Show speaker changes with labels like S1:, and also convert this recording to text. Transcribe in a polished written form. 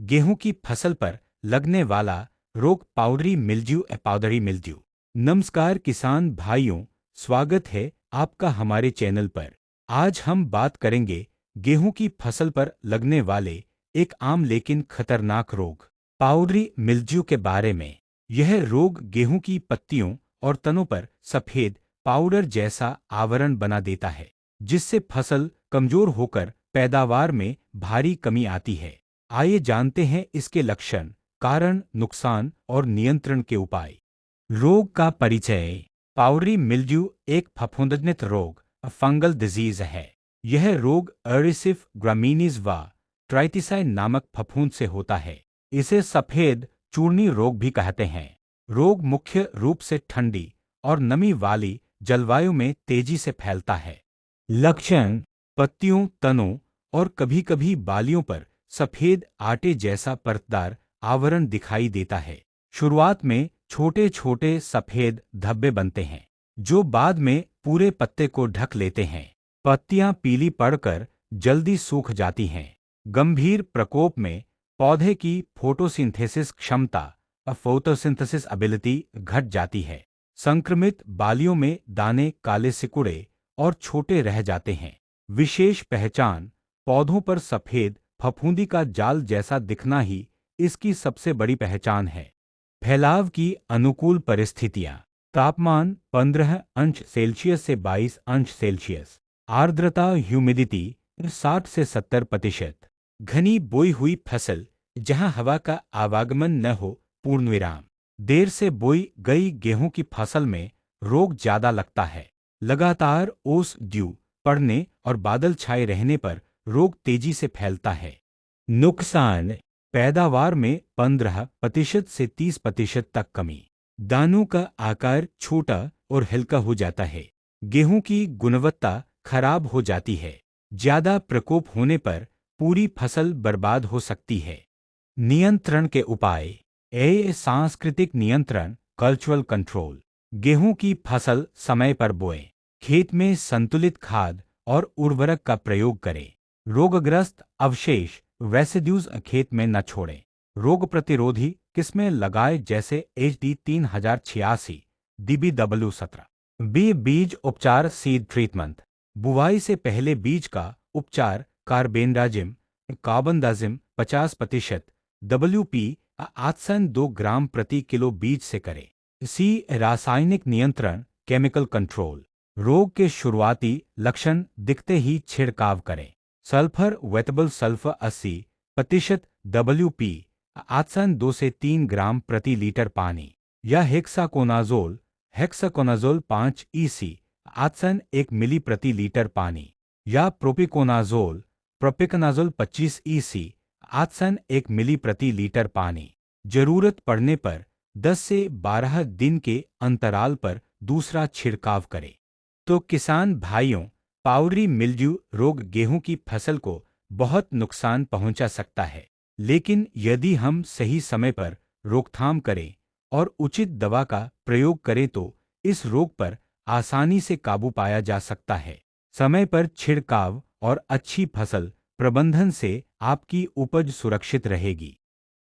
S1: गेहूं की फसल पर लगने वाला रोग पाउडरी मिल्ड्यू। नमस्कार किसान भाइयों, स्वागत है आपका हमारे चैनल पर। आज हम बात करेंगे गेहूं की फसल पर लगने वाले एक आम लेकिन खतरनाक रोग पाउडरी मिल्ड्यू के बारे में। यह रोग गेहूं की पत्तियों और तनों पर सफेद पाउडर जैसा आवरण बना देता है, जिससे फसल कमजोर होकर पैदावार में भारी कमी आती है। आइए जानते हैं इसके लक्षण, कारण, नुकसान और नियंत्रण के उपाय। रोग का परिचय। पाउडरी मिल्ड्यू एक फफूंदजनित रोग फंगल डिजीज है। यह रोग एरिसिफ ग्रामीनीज व ट्राइटिसाई नामक फफूंद से होता है। इसे सफेद चूर्णी रोग भी कहते हैं। रोग मुख्य रूप से ठंडी और नमी वाली जलवायु में तेजी से फैलता है। लक्षण: पत्तियों, तनों और कभी-कभी बालियों पर सफेद आटे जैसा परतदार आवरण दिखाई देता है। शुरुआत में छोटे छोटे सफेद धब्बे बनते हैं, जो बाद में पूरे पत्ते को ढक लेते हैं। पत्तियां पीली पड़कर जल्दी सूख जाती हैं। गंभीर प्रकोप में पौधे की फोटोसिंथेसिस क्षमता फोटोसिंथेसिस एबिलिटी घट जाती है। संक्रमित बालियों में दाने काले सिकुड़े और छोटे रह जाते हैं। विशेष पहचान: पौधों पर सफेद फफूंदी का जाल जैसा दिखना ही इसकी सबसे बड़ी पहचान है। फैलाव की अनुकूल परिस्थितियां: तापमान 15 अंश सेल्सियस से 22 अंश सेल्सियस, आर्द्रता ह्यूमिडिटी 60 से 70%, घनी बोई हुई फसल जहां हवा का आवागमन न हो, पूर्णविराम। देर से बोई गई गेहूं की फसल में रोग ज्यादा लगता है। लगातार ओस ड्यू पड़ने और बादल छाए रहने पर रोग तेजी से फैलता है। नुकसान: पैदावार में 15% से 30% तक कमी। दानों का आकार छोटा और हल्का हो जाता है। गेहूं की गुणवत्ता खराब हो जाती है। ज्यादा प्रकोप होने पर पूरी फसल बर्बाद हो सकती है। नियंत्रण के उपाय। सांस्कृतिक नियंत्रण कल्चरल कंट्रोल। गेहूं की फसल समय पर बोएं। खेत में संतुलित खाद और उर्वरक का प्रयोग करें। रोगग्रस्त अवशेष रेसिड्यूज खेत में न छोड़ें। रोग प्रतिरोधी किस्में लगाएं जैसे HD 3086, DBW17। बीज उपचार सीड ट्रीटमेंट। बुवाई से पहले बीज का उपचार कार्बेंडाजिम कार्बनडाजिम 50%, WP 802 ग्राम प्रति किलो बीज से करें। रासायनिक नियंत्रण केमिकल कंट्रोल। रोग के शुरुआती लक्षण दिखते ही छिड़काव करें। सल्फर वेटेबल सल्फर 80%, WP 802 से 3 ग्राम प्रति लीटर पानी, या हेक्साकोनाजोल 5 EC 1 मिली प्रति लीटर पानी, या प्रोपिकोनाजोल 25 EC 1 मिली प्रति लीटर पानी। जरूरत पड़ने पर 10 से 12 दिन के अंतराल पर दूसरा छिड़काव करें। तो किसान भाइयों, पाउडरी मिल्ड्यू रोग गेहूं की फसल को बहुत नुकसान पहुंचा सकता है, लेकिन यदि हम सही समय पर रोकथाम करें और उचित दवा का प्रयोग करें तो इस रोग पर आसानी से काबू पाया जा सकता है। समय पर छिड़काव और अच्छी फसल प्रबंधन से आपकी उपज सुरक्षित रहेगी।